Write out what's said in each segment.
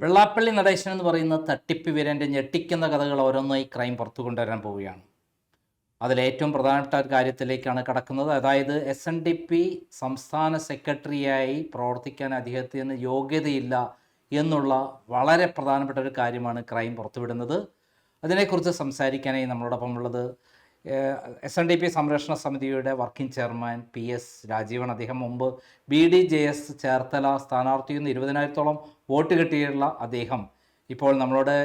വെള്ളാപ്പള്ളി നടേശൻ എന്ന് പറയുന്ന തട്ടിപ്പ് വീരൻ്റെ ഞെട്ടിക്കുന്ന കഥകൾ ഓരോന്നായി ക്രൈം പുറത്തു കൊണ്ടുവരാൻ പോവുകയാണ്. അതിലേറ്റവും പ്രധാനപ്പെട്ട ഒരു കാര്യത്തിലേക്കാണ് കടക്കുന്നത്. അതായത് SNDP സംസ്ഥാന സെക്രട്ടറിയായി പ്രവർത്തിക്കാൻ അദ്ദേഹത്തിന് യോഗ്യതയില്ല എന്നുള്ള വളരെ പ്രധാനപ്പെട്ട ഒരു കാര്യമാണ് ക്രൈം പുറത്തുവിടുന്നത്. അതിനെക്കുറിച്ച് സംസാരിക്കാനായി നമ്മളോടൊപ്പം ഉള്ളത് SNDP സംരക്ഷണ സമിതിയുടെ വർക്കിംഗ് ചെയർമാൻ PS രാജീവൻ. അദ്ദേഹം മുമ്പ് BDJS ചേർത്തല സ്ഥാനാർത്ഥിയിൽ നിന്ന് 20,000-ഓളം വോട്ട് കിട്ടിയിട്ടുള്ള അദ്ദേഹം ഇപ്പോൾ നമ്മളോട്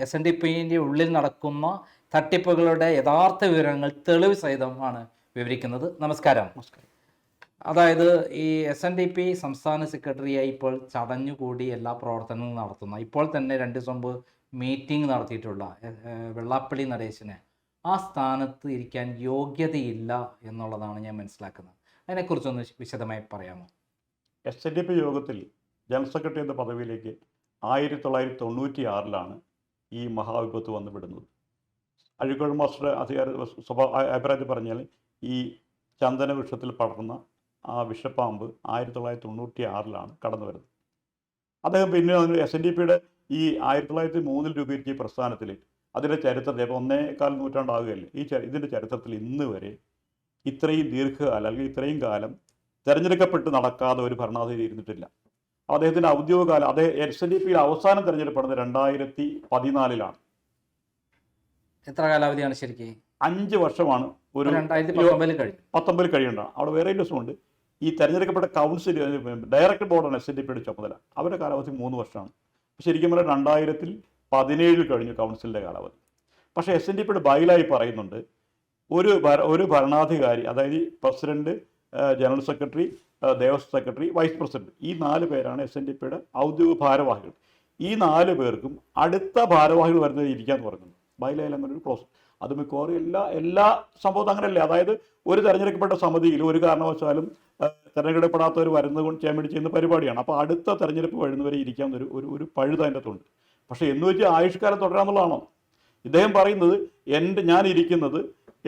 SNDPൻ്റെ ഉള്ളിൽ നടക്കുന്ന തട്ടിപ്പുകളുടെ യഥാർത്ഥ വിവരങ്ങൾ തെളിവ് സഹിതമാണ് വിവരിക്കുന്നത്. നമസ്കാരം. അതായത് ഈ SNDP സംസ്ഥാന സെക്രട്ടറിയായി ഇപ്പോൾ ചടഞ്ഞുകൂടി എല്ലാ പ്രവർത്തനങ്ങളും നടത്തുന്ന, ഇപ്പോൾ തന്നെ 2 ദിവസം മുമ്പ് മീറ്റിംഗ് നടത്തിയിട്ടുള്ള വെള്ളാപ്പള്ളി നടേശന് ആ സ്ഥാനത്ത് ഇരിക്കാൻ യോഗ്യതയില്ല എന്നുള്ളതാണ് ഞാൻ മനസ്സിലാക്കുന്നത്. അതിനെക്കുറിച്ചൊന്ന് വിശദമായി പറയാമോ? SNDP യോഗത്തിൽ ജനറൽ സെക്രട്ടറി എന്ന പദവിയിലേക്ക് 1996 ഈ മഹാവിപത്ത് വന്നുവിടുന്നത്. അഴീക്കോട് മാസ്റ്റർ അഭിപ്രായത്തിൽ പറഞ്ഞാൽ ഈ ചന്ദന വൃക്ഷത്തിൽ പടർന്ന ആ വിഷപ്പാമ്പ് 1996 കടന്നു വരുന്നത്. അദ്ദേഹം പിന്നെ SNDPയുടെ ഈ 1903 രൂപീകരിച്ച പ്രസ്ഥാനത്തിൽ അതിൻ്റെ ചരിത്രത്തിൽ ഇപ്പോൾ 1.25 നൂറ്റാണ്ടാകുകയല്ലേ, ഇതിൻ്റെ ചരിത്രത്തിൽ ഇന്ന് വരെ ഇത്രയും ദീർഘകാലം അല്ലെങ്കിൽ ഇത്രയും കാലം തിരഞ്ഞെടുക്കപ്പെട്ട് നടക്കാതെ ഒരു ഭരണാധികാരി ഇരുന്നിട്ടില്ല. അദ്ദേഹത്തിൻ്റെ ഔദ്യോഗിക കാലം SNDPയിൽ അവസാനം തിരഞ്ഞെടുപ്പെടുന്നത് 2014 എത്ര കാലാവധിയാണ് ശരിക്കും? 5 വർഷമാണ്. ഒരു 2019 കഴിയണ്ട. അവിടെ വേറെ ദിവസമുണ്ട്. ഈ തിരഞ്ഞെടുക്കപ്പെട്ട കൗൺസിൽ ഡയറക്ടർ ബോർഡാണ് SNDPയുടെ ചുമതല. അവരുടെ കാലാവധി 3 വർഷമാണ്. ശരിക്കും പറഞ്ഞാൽ 2017 കഴിഞ്ഞു കൗൺസിലിൻ്റെ കാലാവധി. പക്ഷേ SNDPയുടെ ബൈലായി പറയുന്നുണ്ട് ഒരു ഭരണാധികാരി, അതായത് president, general secretary, Devaswom secretary, vice president, ഈ 4 പേരാണ് SNDPയുടെ ഔദ്യോഗിക ഭാരവാഹികൾ. ഈ 4 പേർക്കും അടുത്ത ഭാരവാഹികൾ വരുന്നത് ഇരിക്കാന്ന് പറയുന്നു. ബൈലയിൽ അങ്ങനെ ഒരു ക്ലോസ്. അത് മിക്കവാറും എല്ലാ സംഭവത്തും അങ്ങനെയല്ലേ. അതായത് ഒരു തിരഞ്ഞെടുക്കപ്പെട്ട സമിതിയിൽ ഒരു കാരണവശാലും തിരഞ്ഞെടുക്കപ്പെടാത്തവർ വരുന്നത് കൊണ്ട് ചെയ്യാൻ വേണ്ടി ചെയ്യുന്ന പരിപാടിയാണ്. അപ്പോൾ അടുത്ത തെരഞ്ഞെടുപ്പ് വരുന്നവരെ ഇരിക്കാവുന്ന ഒരു പഴുത അതിൻ്റെ അകത്തുണ്ട്. പക്ഷേ എന്ന് വെച്ച് ആയുഷ്കാലം തുടരാമെന്നുള്ളതാണോ? ഇദ്ദേഹം പറയുന്നത് ഞാൻ ഇരിക്കുന്നത്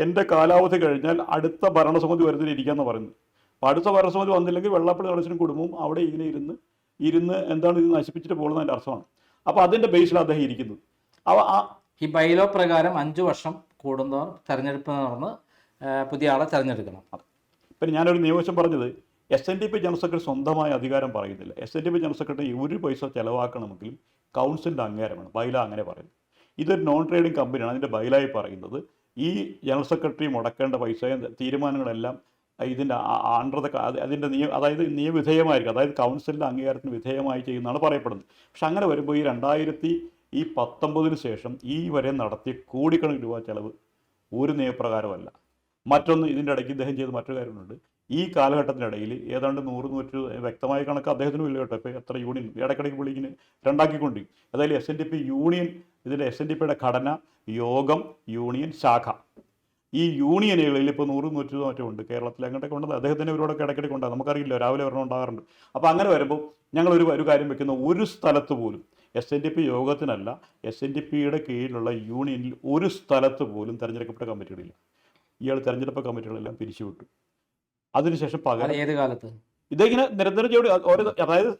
എൻ്റെ കാലാവധി കഴിഞ്ഞാൽ അടുത്ത ഭരണസമിതി വരുന്നതിന് ഇരിക്കാമെന്ന് പറയുന്നത്. അപ്പോൾ അടുത്ത ഭരണസമിതി വന്നില്ലെങ്കിൽ വെള്ളാപ്പള്ളി നടേശനും കുടുംബവും അവിടെ ഇങ്ങനെ ഇരുന്ന് എന്താണ് ഇത് നശിപ്പിച്ചിട്ട് പോകുന്നതിൻ്റെ അർത്ഥമാണ്. അപ്പോൾ അതിൻ്റെ ബേസിൽ അദ്ദേഹം ഇരിക്കുന്നത്. ഈ ബൈലോ പ്രകാരം 5 വർഷം കൂടുന്നവർ തെരഞ്ഞെടുപ്പ് നടന്ന് പുതിയ ആളെ തിരഞ്ഞെടുക്കണം. പിന്നെ ഞാനൊരു നിയമവശം പറഞ്ഞത്, SNDP ജനറൽ സെക്രട്ടറി സ്വന്തമായ അധികാരം പറയുന്നില്ല. SNDP ജനറൽ സെക്രട്ടറി 1 പൈസ ചിലവാക്കണമെങ്കിലും കൗൺസിലിൻ്റെ അംഗീകാരമാണ്. ബൈല അങ്ങനെ പറയുന്നത്. ഇതൊരു നോൺ ട്രേഡിംഗ് കമ്പനിയാണ്. അതിൻ്റെ ബൈലായി പറയുന്നത് ഈ ജനറൽ സെക്രട്ടറി മുടക്കേണ്ട പൈസയും തീരുമാനങ്ങളെല്ലാം ഇതിൻ്റെ അതിൻ്റെ അതായത് നിയമവിധേയമായിരിക്കും. അതായത് കൗൺസിലിൻ്റെ അംഗീകാരത്തിന് വിധേയമായി ചെയ്യുന്നതാണ് പറയപ്പെടുന്നത്. പക്ഷെ അങ്ങനെ വരുമ്പോൾ ഈ 2019 ശേഷം ഈ വരെ നടത്തിയ കോടിക്കണക്കിന് രൂപ ചിലവ് ഒരു നിയമപ്രകാരമല്ല. മറ്റൊന്ന്, ഇതിൻ്റെ ഇടയ്ക്ക് ഇദ്ദേഹം ചെയ്ത മറ്റൊരു കാര്യമുണ്ട്. ഈ കാലഘട്ടത്തിനിടയിൽ ഏതാണ്ട് 100 വ്യക്തമായ കണക്ക് അദ്ദേഹത്തിന് ഇല്ല കേട്ടോ. ഇപ്പോൾ എത്ര യൂണിയൻ ഇടയ്ക്കിടയ്ക്ക് വിളിക്കിന് രണ്ടാക്കിക്കൊണ്ടിരിക്കും. അതായത് SNDP യൂണിയൻ, ഇതിൻ്റെ SNDPയുടെ ഘടന, യോഗം, യൂണിയൻ, ശാഖ, ഈ യൂണിയനുകളിൽ ഇപ്പോൾ 100 ഉണ്ട് കേരളത്തിൽ. അങ്ങോട്ടൊക്കെ ഉണ്ടത് അദ്ദേഹത്തിൻ്റെ ഇവരോടൊക്കെ ഇടയ്ക്കിടയ്ക്ക് ഉണ്ടാകും. നമുക്കറിയില്ല, രാവിലെ വരണം ഉണ്ടാകാറുണ്ട്. അപ്പോൾ അങ്ങനെ വരുമ്പോൾ ഞങ്ങൾ ഒരു കാര്യം വെക്കുന്ന, ഒരു സ്ഥലത്ത് പോലും SNDP യോഗത്തിനല്ല, SNDPയുടെ കീഴിലുള്ള യൂണിയനിൽ ഒരു സ്ഥലത്ത് പോലും തിരഞ്ഞെടുക്കപ്പെട്ട കമ്മിറ്റികളില്ല. ഇയാൾ തിരഞ്ഞെടുപ്പ് കമ്മിറ്റികളെല്ലാം പിരിച്ചുവിട്ടു. അതിനുശേഷം പകരം ഏത് കാലത്ത് ഇതിങ്ങനെ നിരന്തരം അതായത്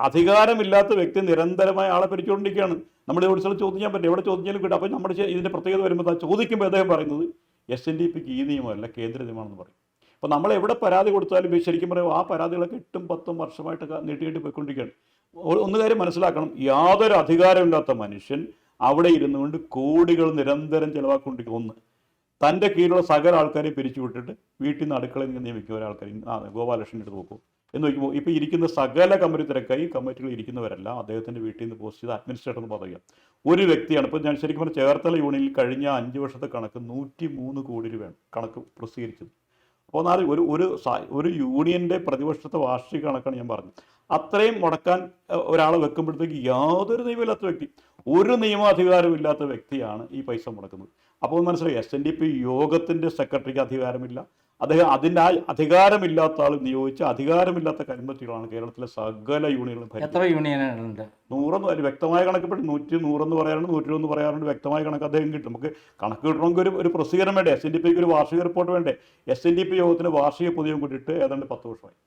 അധികാരമില്ലാത്ത വ്യക്തി നിരന്തരമായ ആളെ പിരിച്ചുകൊണ്ടിരിക്കുകയാണ്. നമ്മുടെ ഒരു സ്ഥലം ചോദിക്കാൻ പറ്റും, എവിടെ ചോദിച്ചാലും കിട്ടും. അപ്പോൾ നമ്മുടെ ഇതിൻ്റെ പ്രത്യേകത വരുമ്പോൾ ചോദിക്കുമ്പോൾ അദ്ദേഹം പറയുന്നത് SNDPക്ക് ഈ നിയമമല്ല, കേന്ദ്ര നിയമമാണെന്ന് പറയും. അപ്പോൾ നമ്മൾ എവിടെ പരാതി കൊടുത്താലും ശരിക്കും പറയും ആ പരാതികളൊക്കെ 8-10 വർഷമായിട്ടൊക്കെ നീട്ടി പോയിക്കൊണ്ടിരിക്കുകയാണ്. ഒന്ന് കാര്യം മനസ്സിലാക്കണം, യാതൊരു അധികാരമില്ലാത്ത മനുഷ്യൻ അവിടെ ഇരുന്നുകൊണ്ട് കോടികൾ നിരന്തരം ചിലവാക്കിക്കൊണ്ടിരിക്കും. ഒന്ന്, തൻ്റെ കീഴിലുള്ള സകല ആൾക്കാരെ പിരിച്ചുവിട്ടിട്ട് വീട്ടിൽ നിന്ന് അടുക്കളയിൽ നിന്ന് നിയമിക്കുക ഒരാൾക്കാരെയും ഗോപാലകൃഷ്ണൻ എടുത്ത് നോക്കും എന്ന് നോക്കുമ്പോൾ ഇപ്പോൾ ഇരിക്കുന്ന സകല കമ്മിറ്റി തിരക്കായി കമ്മിറ്റികൾ ഇരിക്കുന്നവരെല്ലാം അദ്ദേഹത്തിൻ്റെ വീട്ടിൽ നിന്ന് പോസ്റ്റ് ചെയ്ത് അഡ്മിനിസ്ട്രേറ്റർ എന്ന് പറയുക ഒരു വ്യക്തിയാണ്. ഇപ്പോൾ ഞാൻ ശരിക്കും പറഞ്ഞാൽ ചേർത്തല യൂണിയനിൽ കഴിഞ്ഞ 5 വർഷത്തെ കണക്ക് 103 കോടി രൂപയാണ് കണക്ക് പ്രസിദ്ധീകരിച്ചത്. അപ്പോൾ ഒരു യൂണിയൻ്റെ പ്രതിവർഷത്തെ വാർഷിക കണക്കാണ് ഞാൻ പറഞ്ഞത്. അത്രയും മുടക്കാൻ ഒരാളെ വെക്കുമ്പോഴത്തേക്ക് യാതൊരു നിയമമില്ലാത്ത വ്യക്തി, ഒരു നിയമാധികാരമില്ലാത്ത വ്യക്തിയാണ് ഈ പൈസ മുടക്കുന്നത്. അപ്പോൾ മനസ്സിലായി, SNDP യോഗത്തിൻ്റെ സെക്രട്ടറിക്ക് അധികാരമില്ല. അദ്ദേഹം അതിൻ്റെ അധികാരമില്ലാത്ത ആൾ നിയോഗിച്ച അധികാരമില്ലാത്ത കമ്മിറ്റികളാണ് കേരളത്തിലെ സകല യൂണിയനുകളും. എത്ര യൂണിയനുണ്ട്? 100 വ്യക്തമായ കണക്കപ്പെട്ട് 100 പറയാറുണ്ട്, 101 പറയാറുണ്ട്. വ്യക്തമായ കണക്ക് അദ്ദേഹം കിട്ടും. നമുക്ക് കണക്ക് കിട്ടണമെങ്കിൽ ഒരു പ്രസിദ്ധീകരണം വേണ്ടേ? SNDPക്ക് ഒരു വാർഷിക റിപ്പോർട്ട് വേണ്ടേ? SNDP യോഗത്തിന് വാർഷിക പൊതുയോഗം കൂട്ടിയിട്ട് ഏതാണ്ട് 10 വർഷമായി.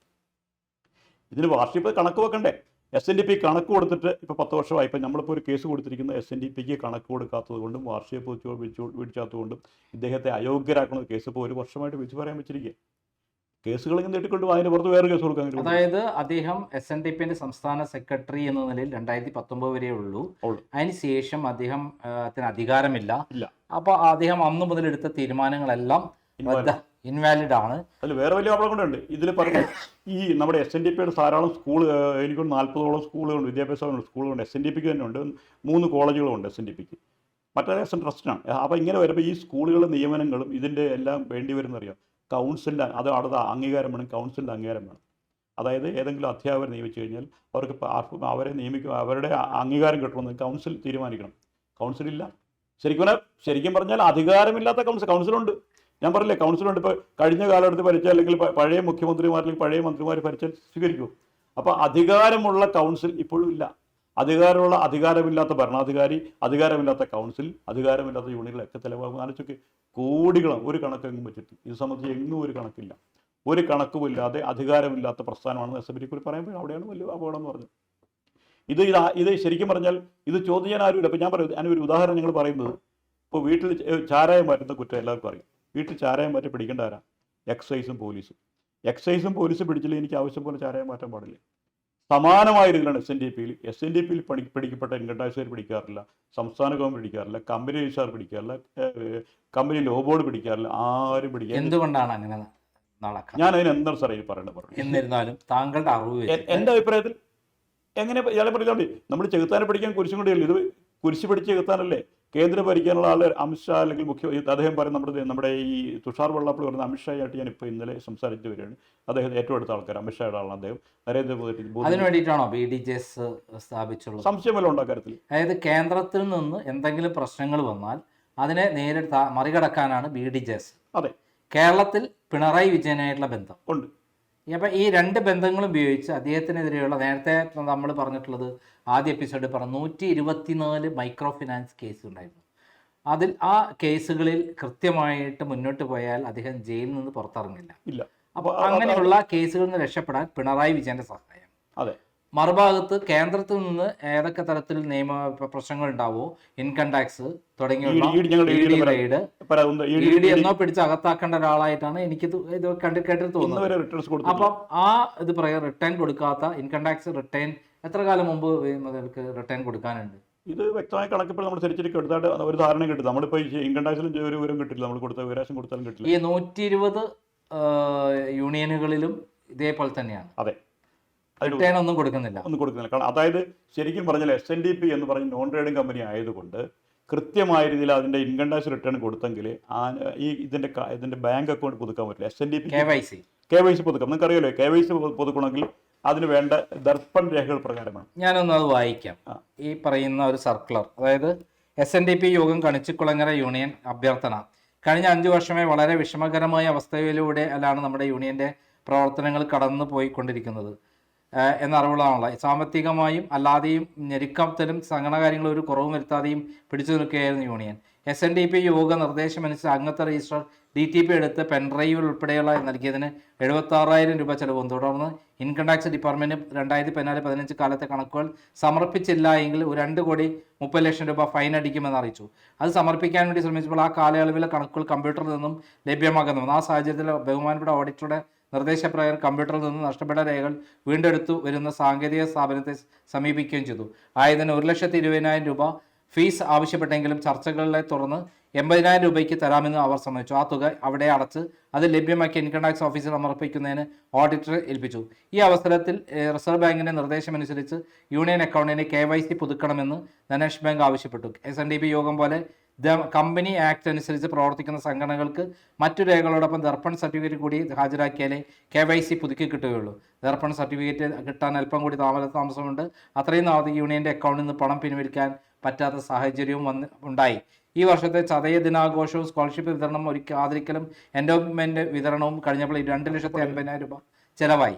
ഇതിന് വാർഷിക കണക്ക് വെക്കണ്ടേ? SNDP കണക്ക് കൊടുത്തിട്ട് ഇപ്പോൾ 10 വർഷമായി. ഇപ്പം നമ്മളിപ്പോൾ ഒരു കേസ് കൊടുത്തിരിക്കുന്ന SNDPക്ക് കണക്ക് കൊടുക്കാത്തത് കൊണ്ടും വാർഷിക പിടിച്ചാത്തത് കൊണ്ടും ഇദ്ദേഹത്തെ അയോഗ്യരാക്കുന്ന കേസ് ഇപ്പോൾ 1 വർഷമായിട്ട് വിളിച്ചു പറയാൻ വെച്ചിരിക്കുക. കേസുകൾ ഇങ്ങനെ നീട്ടിക്കൊണ്ട് അതിന് പുറത്ത് വേറെ കേസ് കൊടുക്കാൻ കഴിയും. അതായത് അദ്ദേഹം SNDPന്റെ സംസ്ഥാന സെക്രട്ടറി എന്ന നിലയിൽ 2019 വരെ ഉള്ളൂ. അതിനുശേഷം അദ്ദേഹത്തിന് അധികാരമില്ല. അപ്പൊ അദ്ദേഹം അന്നു മുതൽ എടുത്ത തീരുമാനങ്ങളെല്ലാം ഇൻവാലിഡ് ആണ്. അതിൽ വേറെ വലിയ പ്രോബ്ലം കൂടെ ഉണ്ട്. ഇതിൽ പറഞ്ഞ ഈ നമ്മുടെ SNDPയുടെ ധാരാളം സ്കൂൾ, എനിക്ക് 40ഓളം സ്കൂളുകളുണ്ട്, വിദ്യാഭ്യാസ സ്കൂളുകളുണ്ട്. SNDPക്ക് തന്നെ ഉണ്ട് 3 കോളേജുകളുണ്ട് SNDPക്ക്. മറ്റേ SN ട്രസ്റ്റിനാണ്. അപ്പോൾ ഇങ്ങനെ വരുമ്പോൾ ഈ സ്കൂളുകളുടെ നിയമനങ്ങളും ഇതിൻ്റെ എല്ലാം വേണ്ടി വരുന്നറിയാം. കൗൺസിലിൻ്റെ അത് അടുത്ത അംഗീകാരം വേണം, കൗൺസിലിൻ്റെ അംഗീകാരം വേണം. അതായത് ഏതെങ്കിലും അധ്യാപകരെ നിയമിച്ചു കഴിഞ്ഞാൽ അവർക്ക് അവരെ നിയമിക്കുക, അവരുടെ അംഗീകാരം കിട്ടണമെന്ന് കൗൺസിൽ തീരുമാനിക്കണം. കൗൺസിലില്ല. ശരിക്കും പറഞ്ഞാൽ അധികാരമില്ലാത്ത കൗൺസിലുണ്ട്. ഞാൻ പറഞ്ഞില്ലേ, കൗൺസിലുണ്ട്. ഇപ്പോൾ കഴിഞ്ഞ കാലഘട്ടത്തിൽ ഭരിച്ച അല്ലെങ്കിൽ പഴയ മുഖ്യമന്ത്രിമാർ അല്ലെങ്കിൽ പഴയ മന്ത്രിമാർ ഭരിച്ചാൽ സ്വീകരിക്കും. അപ്പോൾ അധികാരമുള്ള കൗൺസിൽ ഇപ്പോഴും ഇല്ല. അധികാരമില്ലാത്ത ഭരണാധികാരി, അധികാരമില്ലാത്ത കൗൺസിൽ, അധികാരമില്ലാത്ത യൂണിയനുകളൊക്കെ ചിലവാകും. ആലോചിച്ചൊക്കെ കോടികളും ഒരു കണക്കെങ്ങും വെച്ചിട്ട് ഇത് സംബന്ധിച്ച് എങ്ങും ഒരു കണക്കില്ല. ഒരു കണക്കുമില്ലാതെ അധികാരമില്ലാത്ത പ്രസ്ഥാനമാണെന്ന് SNDP പറയുമ്പോൾ അവിടെയാണ് വലിയ അപകടം എന്ന് പറഞ്ഞത്. ഇത് ശരിക്കും പറഞ്ഞാൽ ഇത് ചോദ്യം ചെയ്യാൻ ആരുമില്ല. അപ്പോൾ ഞാൻ പറയും, അതിനൊരു ഉദാഹരണം ഞങ്ങൾ പറയുന്നത്, ഇപ്പോൾ വീട്ടിൽ ചാരായം മാറ്റുന്ന കുറ്റം എല്ലാവർക്കും അറിയാം. വീട്ടിൽ ചാരായം മാറ്റി പിടിക്കേണ്ട ആരാ? എക്സൈസും പോലീസും. എക്സൈസും പോലീസും പിടിച്ചില്ല, എനിക്ക് ആവശ്യം പോലെ ചാരായം മാറ്റാൻ പാടില്ല. സമാനമായ രീതിയിലാണ് SNDPയിൽ പിടിക്കപ്പെട്ട ഇൻകം ടാക്സുകാർ പിടിക്കാറില്ല, സംസ്ഥാന ഗവൺമെന്റ് പിടിക്കാറില്ല, കമ്പനി രജിസ്ട്രാർ പിടിക്കാറില്ല, കമ്പനി ലോ ബോർഡ് പിടിക്കാറില്ല, ആരും പിടിക്കാറില്ല. എന്തുകൊണ്ടാണ് അങ്ങനെ? ഞാൻ അതിന് എന്താണ് സാറേ പറയേണ്ടത്? എന്നിരുന്നാലും താങ്കളുടെ അറിവ്, എൻ്റെ അഭിപ്രായത്തിൽ എങ്ങനെ ഇയാളെ പറഞ്ഞാൽ നമ്മൾ ചെകുത്താനെ പിടിക്കാൻ കുരിശും കൂടിയല്ലേ, ഇത് കുരിശ് പിടിച്ച് ചെകുത്താനല്ലേ കേന്ദ്രം ഭരിക്കാനുള്ള ആൾ അമിത്ഷാ അല്ലെങ്കിൽ അദ്ദേഹം പറയും. നമ്മുടെ ഈ തുഷാർ വെള്ളാപ്പള്ളി പറയുന്ന അമിത്ഷായായിട്ട് ഞാൻ ഇപ്പോൾ ഇന്നലെ സംസാരിച്ച് വരികയാണ്. അദ്ദേഹം ഏറ്റവും അടുത്ത ആൾക്കാർ അമിത്ഷായുടെ ആളാണ് അദ്ദേഹം. നരേന്ദ്രമോദി അതിന് വേണ്ടിയിട്ടാണോ BDJS സ്ഥാപിച്ചുള്ളത്? സംശയമല്ല ഉണ്ടാ കാര്യത്തിൽ. അതായത് കേന്ദ്രത്തിൽ നിന്ന് എന്തെങ്കിലും പ്രശ്നങ്ങൾ വന്നാൽ അതിനെ നേരിട്ട് മറികടക്കാനാണ് BDJS. അതെ. കേരളത്തിൽ പിണറായി വിജയനായിട്ടുള്ള ബന്ധം ഉണ്ട്. അപ്പം ഈ 2 ബന്ധങ്ങളും ഉപയോഗിച്ച് അദ്ദേഹത്തിനെതിരെയുള്ള, നേരത്തെ നമ്മൾ പറഞ്ഞിട്ടുള്ളത് ആദ്യ എപ്പിസോഡിൽ പറഞ്ഞു, 124 മൈക്രോ ഫിനാൻസ് കേസ് ഉണ്ടായിരുന്നു. അതിൽ ആ കേസുകളിൽ കൃത്യമായിട്ട് മുന്നോട്ട് പോയാൽ അദ്ദേഹം ജയിലിൽ നിന്ന് പുറത്തിറങ്ങില്ല. അപ്പോൾ അങ്ങനെയുള്ള കേസുകളിൽ നിന്ന് രക്ഷപ്പെടാൻ പിണറായി വിജയന്റെ സഹായം. അതെ. മറുഭാഗത്ത് കേന്ദ്രത്തിൽ നിന്ന് ഏതൊക്കെ തരത്തിൽ നിയമ പ്രശ്നങ്ങൾ ഉണ്ടാവോ, ഇൻകം ടാക്സ് തുടങ്ങിയുള്ള ED എന്നോ പിടിച്ച് അകത്താക്കേണ്ട ഒരാളായിട്ടാണ് എനിക്ക് ഇത് കേട്ടിട്ട് തോന്നുന്നത്. അപ്പം ആ ഇത് പറയാം, റിട്ടേൺ കൊടുക്കാത്ത ഇൻകം ടാക്സ് റിട്ടേൺ എത്ര കാലം മുമ്പ് മുതൽക്ക് റിട്ടേൺ കൊടുക്കാനുണ്ട്? ഇത് വ്യക്തമായ കണക്കിപ്പോൾ നമ്മൾ ശരിക്കും എടുത്താൽ ഒരു ധാരണ കിട്ടും. നമ്മളിപ്പോൾ ഇൻകം ടാക്സിലും ഒരു വിവരം കിട്ടില്ല, നമ്മൾ കൊടുത്ത വിവരാശം കൊടുത്താലും കിട്ടില്ല. ഈ 120 യൂണിയനുകളിലും ഇതേപോലെ തന്നെയാണ്. അതെ. റിട്ടേൺ ഒന്നും കൊടുക്കുന്നില്ല. കാരണം അതായത് ശരിക്കും പറഞ്ഞാൽ SNDP എന്ന് പറഞ്ഞ നോൺ ട്രേഡിംഗ് കമ്പനി ആയതുകൊണ്ട് കൃത്യമായ രീതിയിൽ അതിന്റെ ഇൻകം ടാക്സ് റിട്ടേൺ കൊടുത്തെങ്കിൽ ഇതിന്റെ ബാങ്ക് അക്കൗണ്ട് പുതുക്കാൻ പറ്റില്ല. SNDP KYC പുതുക്കാം. നിങ്ങൾക്ക് അറിയാലോ, KYC പുതുക്കണമെങ്കിൽ അതിന് വേണ്ട ദർപ്പൺ രേഖകൾ പ്രകാരമാണ്. ഞാനൊന്ന് അത് വായിക്കാം. ഈ പറയുന്ന ഒരു സർക്കുലർ, അതായത് SNDP യോഗം കണിച്ചിക്കുളങ്ങര യൂണിയൻ അഭ്യർത്ഥന. കഴിഞ്ഞ 5 വർഷമായി വളരെ വിഷമകരമായ അവസ്ഥയിലൂടെയാണ് നമ്മുടെ യൂണിയന്റെ പ്രവർത്തനങ്ങൾ കടന്നു പോയിക്കൊണ്ടിരിക്കുന്നത് എന്നറിവുള്ളതാണല്ലോ. സാമ്പത്തികമായും അല്ലാതെയും ഞെരുക്കത്തിലും സംഘടന കാര്യങ്ങൾ ഒരു കുറവും വരുത്താതെയും പിടിച്ചു നിൽക്കുകയായിരുന്നു യൂണിയൻ. SNDP യോഗ നിർദ്ദേശമനുസരിച്ച് അംഗത്വ രജിസ്റ്റർ DTP എടുത്ത് പെൻഡ്രൈവ് ഉൾപ്പെടെയുള്ള നൽകിയതിന് 76,000 രൂപ ചെലവും. തുടർന്ന് ഇൻകം ടാക്സ് ഡിപ്പാർട്ട്മെന്റ് 2014-15 കാലത്തെ കണക്കുകൾ സമർപ്പിച്ചില്ല എങ്കിൽ 2,30,00,000 രൂപ ഫൈൻ അടിക്കുമെന്ന് അറിയിച്ചു. അത് സമർപ്പിക്കാൻ വേണ്ടി ശ്രമിച്ചപ്പോൾ ആ കാലയളവിലെ കണക്കുകൾ കമ്പ്യൂട്ടറിൽ നിന്നും ലഭ്യമാകുന്നു. ആ സാഹചര്യത്തിൽ ബഹുമാനപ്പെട്ട ഓഡിറ്ററുടെ നിർദ്ദേശപ്രകാരം കമ്പ്യൂട്ടറിൽ നിന്ന് നഷ്ടപ്പെട്ട രേഖകൾ വീണ്ടെടുത്തു വരുന്ന സാങ്കേതിക സ്ഥാപനത്തെ സമീപിക്കുകയും ചെയ്തു. ആയതിന് 1,20,000 രൂപ ഫീസ് ആവശ്യപ്പെട്ടെങ്കിലും ചർച്ചകളെ തുടർന്ന് 80,000 രൂപയ്ക്ക് തരാമെന്ന് അവർ സമ്മതിച്ചു. ആ തുക അവിടെ അടച്ച് അത് ലഭ്യമാക്കി ഇൻകം ടാക്സ് ഓഫീസിൽ സമർപ്പിക്കുന്നതിന് ഓഡിറ്റർ ഏൽപ്പിച്ചു. ഈ അവസരത്തിൽ റിസർവ് ബാങ്കിന്റെ നിർദ്ദേശമനുസരിച്ച് യൂണിയൻ അക്കൗണ്ടിന് KYC പുതുക്കണമെന്ന് ധനേഷ് ബാങ്ക് ആവശ്യപ്പെട്ടു. SNDP യോഗം പോലെ കമ്പനി ആക്ട് അനുസരിച്ച് പ്രവർത്തിക്കുന്ന സംഘടനകൾക്ക് മറ്റു രേഖകളോടൊപ്പം ദർപ്പൺ സർട്ടിഫിക്കറ്റ് കൂടി ഹാജരാക്കിയാലേ KYC പുതുക്കി കിട്ടുകയുള്ളൂ. ദർപ്പൺ സർട്ടിഫിക്കറ്റ് കിട്ടാൻ അല്പം കൂടി താമസമുണ്ട്. അത്രയും നാളത്തെ യൂണിയന്റെ അക്കൗണ്ടിൽ നിന്ന് പണം പിൻവലിക്കാൻ പറ്റാത്ത സാഹചര്യവും ഉണ്ടായി. ഈ വർഷത്തെ ചതയ ദിനാഘോഷവും സ്കോളർഷിപ്പ് വിതരണം ആദരിക്കലും എൻഡോമെന്റ് വിതരണവും കഴിഞ്ഞപ്പോൾ 2,80,000 രൂപ ചെലവായി.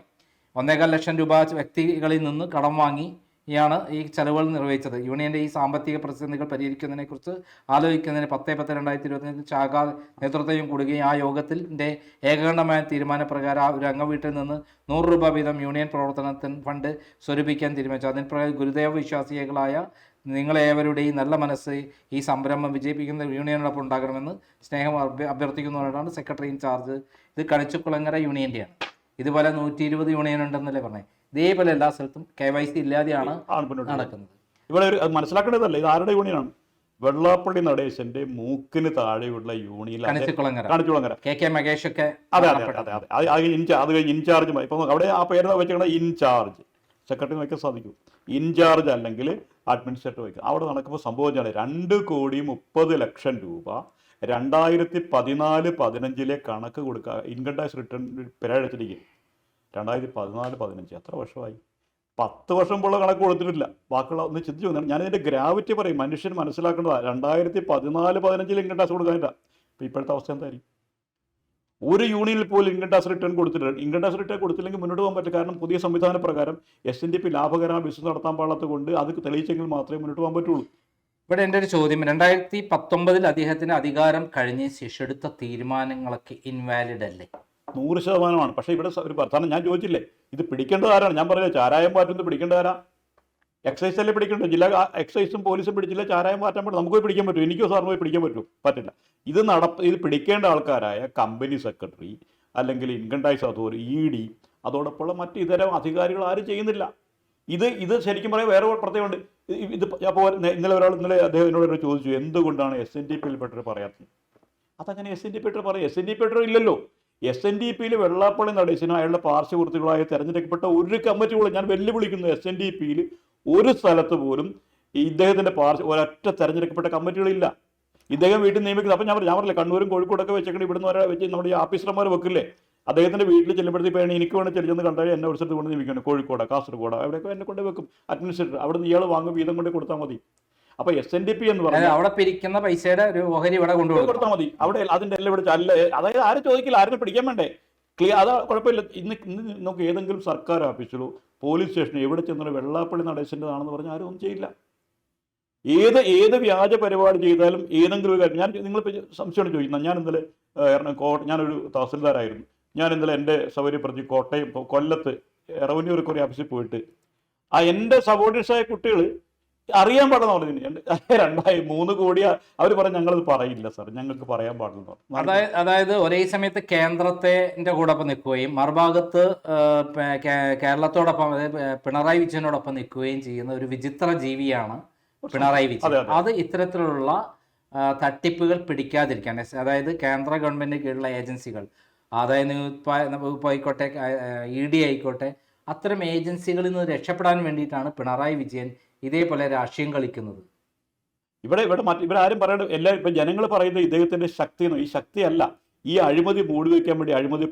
1,15,00,000 രൂപ വ്യക്തികളിൽ നിന്ന് കടം വാങ്ങി യാണ് ഈ ചെലവുകൾ നിർവഹിച്ചത്. യൂണിയന്റെ ഈ സാമ്പത്തിക പ്രതിസന്ധികൾ പരിഹരിക്കുന്നതിനെക്കുറിച്ച് ആലോചിക്കുന്നതിന് 10/10/2025 ശാഖാ നേതൃത്വം കൂടുകയും ആ യോഗത്തിന്റെ ഏകകണ്ഠമായ തീരുമാനപ്രകാരം ആ ഒരു അംഗവീട്ടിൽ നിന്ന് 100 രൂപ വീതം യൂണിയൻ പ്രവർത്തനത്തിന് ഫണ്ട് സ്വരൂപിക്കാൻ തീരുമാനിച്ചു. അതിന് പ്രകാരം ഗുരുദേവ വിശ്വാസികളായ നിങ്ങളേവരുടെയും നല്ല മനസ്സ് ഈ സംരംഭം വിജയിപ്പിക്കുന്ന യൂണിയനോടൊപ്പം ഉണ്ടാകണമെന്ന് സ്നേഹം അഭ്യർത്ഥിക്കുന്നതുകൊണ്ടാണ് സെക്രട്ടറി ഇൻചാർജ്. ഇത് കണിച്ചുകുളങ്ങര യൂണിയൻ്റെയാണ്. ഇതുപോലെ 120 യൂണിയൻ ഉണ്ടെന്നല്ലേ പറഞ്ഞത്. ഇതേപോലെ എല്ലാ സ്ഥലത്തും KYC ഇല്ലാതെയാണ് നടക്കുന്നത്. ഇവിടെ ഒരു മനസ്സിലാക്കേണ്ടതല്ല, ഇത് ആരുടെ യൂണിയനാണ്? വെള്ളാപ്പള്ളി നടേശന്റെ മൂക്കിന് താഴെയുള്ള യൂണിയൻ കണിച്ചുകുളങ്ങര KK മഹേഷ് ഒക്കെ. അതെ അതെ അതെ അതെ അത് കഴിഞ്ഞ് ഇൻചാർജ്. ഇപ്പം അവിടെ ആ പേര് വെച്ചാൽ ഇൻചാർജ് സെക്രട്ടറി വയ്ക്കാൻ സാധിക്കും. ഇൻചാർജ് അല്ലെങ്കിൽ അഡ്മിനിസ്ട്രേറ്റർ വയ്ക്കും. അവിടെ നടക്കുമ്പോൾ സംഭവിച്ചാണ് 2,30,00,000 രൂപ 2014-15 കണക്ക് കൊടുക്കുക. Income tax return പിഴയടച്ചിരിക്കും. 2014-15 എത്ര വർഷമായി? 10 വർഷം പോലുള്ള കണക്ക് കൊടുത്തിട്ടില്ല. ബാക്കിയുള്ള ഒന്ന് ചിന്തിച്ചു വന്നാൽ ഞാനിതിൻ്റെ ഗ്രാവിറ്റി പറയും. മനുഷ്യൻ മനസ്സിലാക്കേണ്ടതാണ്. 2014-15 ഇൻകം ടാക്സ് കൊടുക്കാനില്ല. ഇപ്പോൾ ഇപ്പോഴത്തെ അവസ്ഥ എന്തായിരിക്കും? ഒരു യൂണിയനിൽ പോലും ഇൻകം ടാക്സ് റിട്ടേൺ കൊടുത്തിട്ടുണ്ട്. ഇൻകം ടാക്സ് റിട്ടേൺ കൊടുത്തില്ലെങ്കിൽ മുന്നോട്ട് പോകാൻ പറ്റില്ല. കാരണം പുതിയ സംവിധാന പ്രകാരം SNDP ലാഭകരമായ ബിസിനസ് നടത്താൻ പാടാത്തത് കൊണ്ട് അത് തെളിയിച്ചെങ്കിൽ മാത്രമേ മുന്നോട്ട് പോകാൻ പറ്റുള്ളൂ. ഇവിടെ എൻ്റെ ഒരു ചോദ്യം, 2019 അദ്ദേഹത്തിന് അധികാരം കഴിഞ്ഞ് ശിക്ഷെടുത്ത തീരുമാനങ്ങളൊക്കെ ഇൻവാലിഡ് അല്ലേ? 100%. പക്ഷേ ഇവിടെ ഒരു പ്രധാനം ഞാൻ ചോദിച്ചില്ലേ, ഇത് പിടിക്കേണ്ടത് ആരാണ്? ഞാൻ പറഞ്ഞില്ല, ചാരായം മാറ്റുന്നത് പിടിക്കേണ്ടത് ആരാ? എക്സൈസ് അല്ലേ പിടിക്കേണ്ടത്? ജില്ലാ എക്സൈസും പോലീസും പിടിച്ചില്ല, ചാരായം മാറ്റാൻ പറ്റും. നമുക്ക് പോയി പിടിക്കാൻ പറ്റും? എനിക്കോ സാറിന് പോയി പിടിക്കാൻ പറ്റും? പറ്റില്ല. ഇത് പിടിക്കേണ്ട ആൾക്കാരായ കമ്പനി സെക്രട്ടറി അല്ലെങ്കിൽ ഇൻകം ടാക്സ് അതോറിറ്റി, ED, അതോടൊപ്പമുള്ള മറ്റ് ഇതര അധികാരികൾ ആരും ചെയ്യുന്നില്ല. ഇത് ശരിക്കും പറയാൻ വേറെ പ്രത്യേകമുണ്ട്. ഇത് അപ്പോൾ ഇന്നലെ അദ്ദേഹം എന്നോട് ചോദിച്ചു, എന്തുകൊണ്ടാണ് SNDP പെട്ടർ പറയാത്തത്? അതങ്ങനെ SNDP പറയും. SNDP ഇല്ലല്ലോ. SNDP വെള്ളാപ്പള്ളി നടേശനും അയാളുടെ പാർശ്വവൃത്തികളായി തെരഞ്ഞെടുക്കപ്പെട്ട ഒരു കമ്മിറ്റികളും ഞാൻ വെല്ലുവിളിക്കുന്നു. SNDP ഒരു സ്ഥലത്ത് പോലും ഇദ്ദേഹത്തിന്റെ ഒരൊറ്റ തെരഞ്ഞെടുക്കപ്പെട്ട കമ്മിറ്റികളില്ല. ഇദ്ദേഹം വീട്ടിൽ നിയമിക്കുന്നത്. അപ്പം ഞാൻ പറഞ്ഞില്ല, കണ്ണൂരും കോഴിക്കോടൊക്കെ വെച്ചേക്കണേ. ഇവിടുന്ന് വരെ വെച്ച് നമ്മുടെ ഈ ആഫീസർമാർ വെക്കില്ലേ, അദ്ദേഹത്തിന്റെ വീട്ടിൽ ചെല്ലുമ്പോഴത്തേക്ക് എനിക്ക് വേണ്ടി ചെല്ലുന്ന കണ്ടാൽ എന്നെ ഒരു സ്ഥലത്ത് കൊണ്ട് നിയമിക്കണം. കോഴിക്കോട്, കാസർഗോഡ്, അവിടെയൊക്കെ എന്നെ കൊണ്ട് വെക്കും അഡ്മിനിസ്ട്രേറ്റർ. അവിടെ നിന്ന് ഇയാൾ വാങ്ങും, വീതം കൊണ്ട് കൊടുത്താൽ മതി. അപ്പൊ SNDP എന്ന് പറഞ്ഞാൽ അവിടെ പിരിക്കുന്ന പൈസയുടെ ഒരു ഓഹരി ഇവിടെ കൊണ്ടുകൊടുത്താൽ മതി. അവിടെ അതിന്റെ എല്ലാം ഇവിടെ അല്ല. അതായത് ആരും ചോദിക്കില്ല, ആരും പിടിക്കാൻ വേണ്ടേ? അതാ കുഴപ്പമില്ല. ഇന്ന് നമുക്ക് ഏതെങ്കിലും സർക്കാർ ഓഫീസിലോ പോലീസ് സ്റ്റേഷനോ എവിടെ ചെന്നാലും വെള്ളാപ്പള്ളി നടേശൻ്റെതാണെന്ന് പറഞ്ഞാൽ ആരും ഒന്നും ചെയ്യില്ല. ഏത് വ്യാജ പരിപാടി ചെയ്താലും ഏതെങ്കിലും ഒരു കാര്യം. ഞാൻ നിങ്ങളിപ്പോൾ സംശയമാണ് ചോദിക്കുന്നത്. ഞാൻ ഇന്നലെ ഞാനൊരു തഹസിൽദാരായിരുന്നു. ഞാൻ ഇന്നലെ എൻ്റെ സൗകര്യപ്രതി കോട്ടയം കൊല്ലത്ത് റവന്യൂ റിക്കവറി ഓഫീസിൽ പോയിട്ട് എൻ്റെ സബോർഡിനേറ്റ്സായ കുട്ടികൾ അറിയാൻ പാടില്ല പറഞ്ഞു. 2-3 കോടി അവർ പറഞ്ഞു, ഞങ്ങളത് പറയില്ല സാർ, ഞങ്ങൾക്ക് പറയാൻ പാടില്ല. അതായത് ഒരേ സമയത്ത് കേന്ദ്രത്തിന്റെ കൂടെ ഒപ്പം നിൽക്കുകയും മറുഭാഗത്ത് കേരളത്തോടൊപ്പം, പിണറായി വിജയനോടൊപ്പം നിൽക്കുകയും ചെയ്യുന്ന ഒരു വിചിത്ര ജീവിയാണ് പിണറായി വിജയൻ. അത് ഇത്തരത്തിലുള്ള തട്ടിപ്പുകൾ പിടിക്കാതിരിക്കാൻ, അതായത് കേന്ദ്ര ഗവൺമെന്റിന് കീഴിലുള്ള ഏജൻസികൾ, ആദായ വകുപ്പ് ആയിക്കോട്ടെ, ED ആയിക്കോട്ടെ, അത്തരം ഏജൻസികളിൽ നിന്ന് രക്ഷപ്പെടാൻ വേണ്ടിയിട്ടാണ് പിണറായി വിജയൻ ഇതേപോലെ രാഷ്ട്രീയം കളിക്കുന്നത്. ഇവിടെ ആരും പറയേണ്ടത് എല്ലാവരും ഇപ്പം ജനങ്ങൾ പറയുന്നത് ഇദ്ദേഹത്തിന്റെ ശക്തി. ഈ ശക്തിയല്ല, ഈ അഴിമതി മൂടി വയ്ക്കാൻ വേണ്ടി അഴിമതി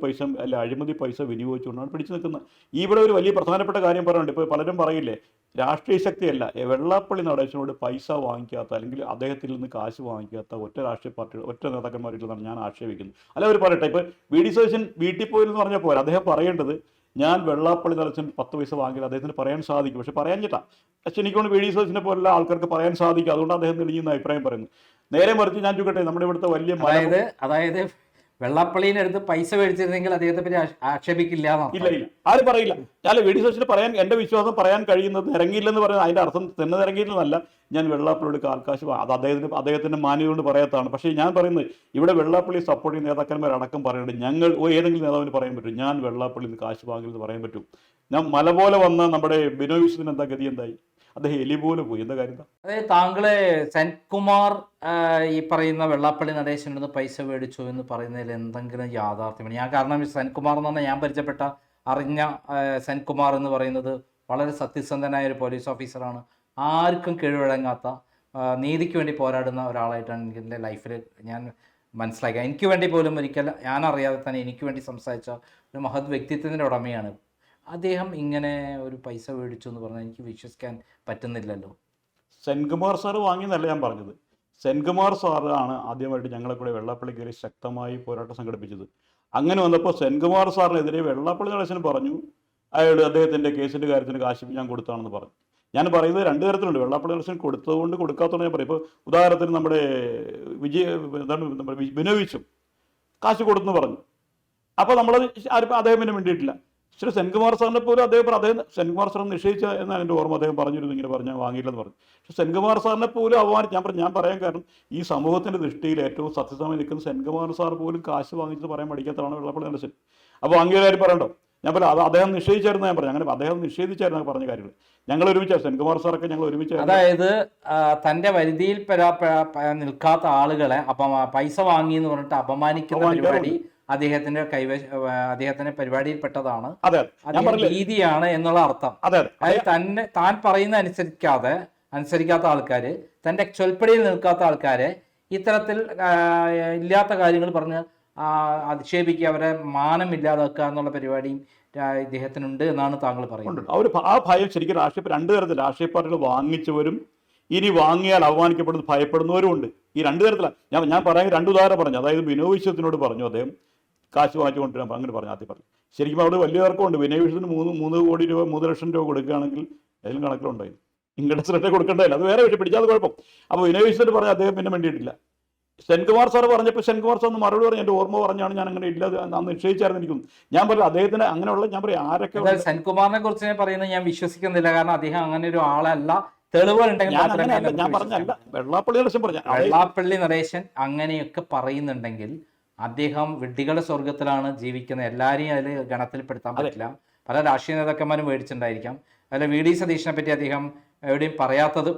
പൈസ വിനിയോഗിച്ചുകൊണ്ടാണ് പിടിച്ചു നിൽക്കുന്നത്. ഇവിടെ ഒരു വലിയ പ്രധാനപ്പെട്ട കാര്യം പറയുന്നുണ്ട്. ഇപ്പോൾ പലരും പറയില്ലേ, രാഷ്ട്രീയ ശക്തിയല്ല, വെള്ളാപ്പള്ളി നടേശനോട് പൈസ വാങ്ങിക്കാത്ത അല്ലെങ്കിൽ അദ്ദേഹത്തിൽ നിന്ന് കാശ് വാങ്ങിക്കാത്ത ഒറ്റ രാഷ്ട്രീയ പാർട്ടികൾ, ഒറ്റ നേതാക്കന്മാരില്ലെന്നാണ് ഞാൻ ആക്ഷേപിക്കുന്നത്. അല്ല, അവർ പറയട്ടെ, ഇപ്പോൾ VD സതീശൻ വീട്ടിൽ പോയെന്ന് പറഞ്ഞാൽ പോരാ. അദ്ദേഹം പറയേണ്ടത്, ഞാൻ വെള്ളാപ്പള്ളി നടേശൻ 10 പൈസ വാങ്ങില്ല, അദ്ദേഹത്തിന് പറയാൻ സാധിക്കും. പക്ഷെ പറയാഞ്ഞിട്ടാ. പക്ഷെ എനിക്കൊണ്ട് VD സതീശനെ പോലുള്ള ആൾക്കാർക്ക് പറയാൻ സാധിക്കും. അതുകൊണ്ട് അദ്ദേഹം തെളിഞ്ഞെന്ന് അഭിപ്രായം പറയുന്നു. നേരെ മറിച്ച് ഞാൻ ചോദിക്കട്ടെ, നമ്മുടെ ഇവിടുത്തെ വലിയ അതായത് വെള്ളാപ്പള്ളിയുടെ അടുത്ത് പൈസ മേടിച്ചിരുന്നെങ്കിൽ അദ്ദേഹത്തെ പറ്റി ആക്ഷേപിക്കില്ല. ഇല്ല, ആരും പറയില്ല. ഞാൻ VD സതീശന് പറയാൻ, എൻ്റെ വിശ്വാസം പറയാൻ കഴിയുന്നത് ഇറങ്ങിയില്ലെന്ന് പറയുന്നത് അതിൻ്റെ അർത്ഥം തന്നെ ഇറങ്ങിയില്ലെന്നല്ല. ഞാൻ വെള്ളാപ്പള്ളിയുടെ കാൽക്കാശ് അത് അദ്ദേഹത്തിന്റെ മാന്യത കൊണ്ട് പറയാത്തതാണ്. പക്ഷേ ഞാൻ പറയുന്നത്, ഇവിടെ വെള്ളാപ്പള്ളി സപ്പോർട്ട് ചെയ്യുന്ന നേതാക്കന്മാരടക്കം പറയുന്നുണ്ട്, ഞങ്ങൾ ഏതെങ്കിലും നേതാവിന് പറയാൻ പറ്റും ഞാൻ വെള്ളാപ്പള്ളിയിൽ നിന്ന് കാശ് വാങ്ങില്ലെന്ന് പറയാൻ പറ്റും? ഞാൻ മല പോലെ വന്ന നമ്മുടെ ബിനോയ് വിശ്വത്തിന് എന്താ ഗതി എന്തായി? അദ്ദേഹം എലി പോലെ പോയി. എന്താ കാര്യം? അതായത് താങ്കളെ സെൻകുമാർ ഈ പറയുന്ന വെള്ളാപ്പള്ളി നടേശനിൽ നിന്ന് പൈസ മേടിച്ചു എന്ന് പറയുന്നതിൽ എന്തെങ്കിലും യാഥാർത്ഥ്യമാണ്? ഞാൻ കാരണം സെൻകുമാർ എന്ന് പറഞ്ഞാൽ ഞാൻ പരിചയപ്പെട്ട അറിഞ്ഞ സെൻകുമാർ എന്ന് പറയുന്നത് വളരെ സത്യസന്ധനായ ഒരു പോലീസ് ഓഫീസറാണ്. ആർക്കും കീഴ്വഴങ്ങാത്ത, നീതിക്ക് വേണ്ടി പോരാടുന്ന ഒരാളായിട്ടാണ് എൻ്റെ ലൈഫിൽ ഞാൻ മനസ്സിലാക്കുക. എനിക്ക് വേണ്ടി പോലും ഒരിക്കൽ ഞാൻ അറിയാതെ തന്നെ എനിക്ക് വേണ്ടി സംസാരിച്ച ഒരു മഹത് വ്യക്തിത്വത്തിൻ്റെ ഉടമയാണ് അദ്ദേഹം. ഇങ്ങനെ ഒരു പൈസ മേടിച്ചു എന്ന് പറഞ്ഞാൽ എനിക്ക് വിശ്വസിക്കാൻ പറ്റുന്നില്ലല്ലോ. സെൻകുമാർ സാറ് വാങ്ങിയെന്നല്ല ഞാൻ പറഞ്ഞത്. സെൻകുമാർ സാറാണ് ആദ്യമായിട്ട് ഞങ്ങളെ കൂടെ വെള്ളാപ്പള്ളി കയറി ശക്തമായി പോരാട്ടം സംഘടിപ്പിച്ചത്. അങ്ങനെ വന്നപ്പോൾ സെൻകുമാർ സാറിനെതിരെ വെള്ളാപ്പള്ളി നടേശൻ പറഞ്ഞു, അദ്ദേഹത്തിൻ്റെ കേസിൻ്റെ കാര്യത്തിന് കാശ് ഞാൻ കൊടുത്താണെന്ന് പറഞ്ഞു. ഞാൻ പറയുന്നത് രണ്ട് തരത്തിലുണ്ട്. വെള്ളാപ്പള്ളി നടേശൻ കൊടുത്തതുകൊണ്ട് കൊടുക്കാത്തതുകൊണ്ട് ഞാൻ പറയും. ഇപ്പോൾ ഉദാഹരണത്തിന് നമ്മുടെ നമ്മുടെ ബിനോയ് വിശ്വം കാശ് കൊടുത്തെന്ന് പറഞ്ഞു. അപ്പോൾ നമ്മളത് ആരും അദ്ദേഹത്തിന് വേണ്ടിയിട്ടില്ല. പക്ഷേ സെൻകുമാർ സാറിനെ പോലും അദ്ദേഹം സെൻകുമാർ സാർ നിശ്ചയിച്ച എന്നാണ് എൻ്റെ ഓർമ്മ. അദ്ദേഹം പറഞ്ഞിരുന്നു ഇങ്ങനെ പറഞ്ഞാൽ വാങ്ങിയില്ലെന്ന് പറഞ്ഞു. പക്ഷേ സെൻകുമാർ സാറിനെ പോലും ഞാൻ പറയാൻ കാരണം ഈ സമൂഹത്തിൻ്റെ ദൃഷ്ടിയിൽ ഏറ്റവും സത്യസമയം നിൽക്കുന്ന സെൻകുമാർ സാർ പോലും കാശ് വാങ്ങിച്ചത് പറയാൻ പഠിക്കാത്തതാണ് വെള്ളാപ്പള്ളി നടേശൻ. അപ്പോൾ വാങ്ങിയവരാരും പറയണ്ടോ? ഞാൻ പറയാം അത് അദ്ദേഹം നിശ്ചയിച്ചായിരുന്നു. ഞാൻ പറഞ്ഞു അങ്ങനെ അദ്ദേഹം നിഷേധിച്ചായിരുന്നു പറഞ്ഞ കാര്യങ്ങൾ. ഞങ്ങൾ ഒരുമിച്ചാണ്, സെൻകുമാർ സാറൊക്കെ ഞങ്ങൾ ഒരുമിച്ചായിരുന്നു. അതായത് തന്റെ പരിധിയിൽ നിൽക്കാത്ത ആളുകളെ പൈസ വാങ്ങി എന്ന് പറഞ്ഞിട്ട് അപമാനിക്കുന്ന പരിപാടി അദ്ദേഹത്തിന്റെ പരിപാടിയിൽപ്പെട്ടതാണ്, രീതിയാണ് എന്നുള്ള അർത്ഥം. അതായത് താൻ പറയുന്ന അനുസരിക്കാത്ത ആൾക്കാര്, തന്റെ ചൊൽപ്പടിയിൽ നിൽക്കാത്ത ആൾക്കാരെ ഇത്തരത്തിൽ ഇല്ലാത്ത കാര്യങ്ങൾ പറഞ്ഞ് അധിക്ഷേപിക്കുക, അവരെ മാനം ഇല്ലാതാക്കുക എന്നുള്ള പരിപാടിയും ഇദ്ദേഹത്തിനുണ്ട് എന്നാണ് താങ്കൾ പറയുന്നത്. ആ ഭയം ശരിക്കും രണ്ട് തരത്തിൽ രാഷ്ട്രീയ പാർട്ടികൾ വാങ്ങിച്ചവരും ഇനി വാങ്ങിയാൽ അപമാനിക്കപ്പെടുന്നത് ഭയപ്പെടുന്നവരും ഉണ്ട്. ഈ രണ്ട് തരത്തിലാണ് ഞാൻ പറയാൻ രണ്ട് ഉദാഹരണം പറഞ്ഞു. അതായത് ബിനോയ് വിശ്വത്തിനോട് പറഞ്ഞു അദ്ദേഹം കാശ് വാങ്ങിച്ചു കൊണ്ടുവരാൻ, അങ്ങനെ പറഞ്ഞു ആദ്യം പറഞ്ഞു. ശരിക്കും അവിടെ വലിയ തർക്കമുണ്ട്. ബിനോയ് വിശ്വത്തിന് 3 കോടി രൂപ 3 ലക്ഷം രൂപ കൊടുക്കുകയാണെങ്കിൽ ഏതെങ്കിലും കണക്കിലുണ്ടായി ഇൻകംടാക്സ് റേറ്റ് കൊടുക്കേണ്ടതല്ല, അത് വേറെ വിഷയം, പിടിച്ചാൽ കുഴപ്പം. അപ്പോൾ ബിനോയ് വിശ്വത്തിന് പറഞ്ഞാൽ അദ്ദേഹം പിന്നെ വേണ്ടിയിട്ടില്ല. സെൻകുമാർ സാർ പറഞ്ഞപ്പോൾ സെൻകുമാർ സാർ ഒന്ന് മറുപടി പറഞ്ഞു, എൻ്റെ ഓർമ്മ പറഞ്ഞാണ് ഞാൻ അങ്ങനെ ഇല്ല അന്ന് നിശ്ചയിച്ചായിരുന്നു എനിക്കൊന്നും. ഞാൻ പറഞ്ഞു അദ്ദേഹത്തിന് അങ്ങനെയുള്ള ഞാൻ പറയാം ആരൊക്കെ സെൻകുമാറിനെ കുറിച്ച് പറയുന്നത് ഞാൻ വിശ്വസിക്കുന്നില്ല. കാരണം അദ്ദേഹം അങ്ങനെ ഒരു ആളല്ല. തെളിവുകളുണ്ടെങ്കിൽ ഞാൻ പറഞ്ഞല്ല, വെള്ളാപ്പള്ളി നടേശൻ അങ്ങനെയൊക്കെ പറയുന്നുണ്ടെങ്കിൽ അദ്ദേഹം വിഡ്ഢികളുടെ സ്വർഗത്തിലാണ് ജീവിക്കുന്നത്. എല്ലാരെയും അതിൽ ഗണത്തിൽപ്പെടുത്താൻ പറ്റില്ല. പല രാഷ്ട്രീയ നേതാക്കന്മാരും മേടിച്ചിട്ടുണ്ടായിരിക്കാം. അതിൽ വി ഡി സതീശനെ പറ്റി അദ്ദേഹം എവിടെയും പറയാത്തത്,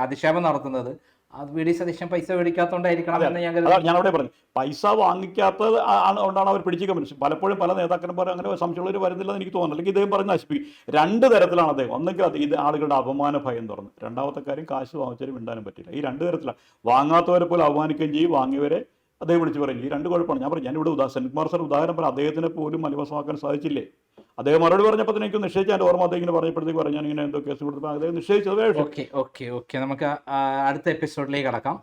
അധിക്ഷേപം നടത്തുന്നത് വി ഡി സതീശൻ പൈസ മേടിക്കാത്തതുകൊണ്ടായിരിക്കണം എന്ന് ഞാൻ അവിടെ പറഞ്ഞു. പൈസ വാങ്ങിക്കാത്തത് കൊണ്ടാണ് അവർ പിടിച്ചിരിക്കാൻ പറ്റും. പലപ്പോഴും പല നേതാക്കന്മാർ അങ്ങനെ സംശയമുള്ളവർ വരുന്നില്ലെന്ന് എനിക്ക് തോന്നുന്നു. അല്ലെങ്കിൽ ഇദ്ദേഹം പറഞ്ഞ് നശിപ്പിക്കും. രണ്ട് തരത്തിലാണ് അദ്ദേഹം. ഒന്നെങ്കിൽ ഇത് ആളുകളുടെ അപമാന ഭയം തുറന്ന്, രണ്ടാമത്തെ കാര്യം കാശ് വാങ്ങിച്ചാലും മിണ്ടാനും പറ്റില്ല. ഈ രണ്ട് തരത്തിലാണ്. വാങ്ങാത്തവരെ പോലെ അപമാനിക്കുകയും ചെയ്യും, വാങ്ങിയവരെ അദ്ദേഹം വിളിച്ച് പറയും. ഈ രണ്ട് കുഴപ്പമാണ്. ഞാൻ പറഞ്ഞു ഞാനിവിടെ സെൻകുമാർ സാർ ഉദാഹരണം പറയാം. അദ്ദേഹത്തിനെ പോലും മലിവസമാക്കാൻ സാധിച്ചില്ലേ? അദ്ദേഹം മറുപടി പറഞ്ഞപ്പോൾ എനിക്ക് നിശ്ചയിച്ച എൻ്റെ ഓർമ്മ അദ്ദേഹം ഇങ്ങനെ പറഞ്ഞപ്പോഴത്തേക്ക് പറഞ്ഞു ഞാൻ ഇങ്ങനെ എന്തോ കേസ് കൊടുത്തപ്പോൾ അദ്ദേഹം നിശ്ചയിച്ചത്. ഓക്കെ നമുക്ക് അടുത്ത എപ്പിസോഡിലേക്ക് കടക്കാം.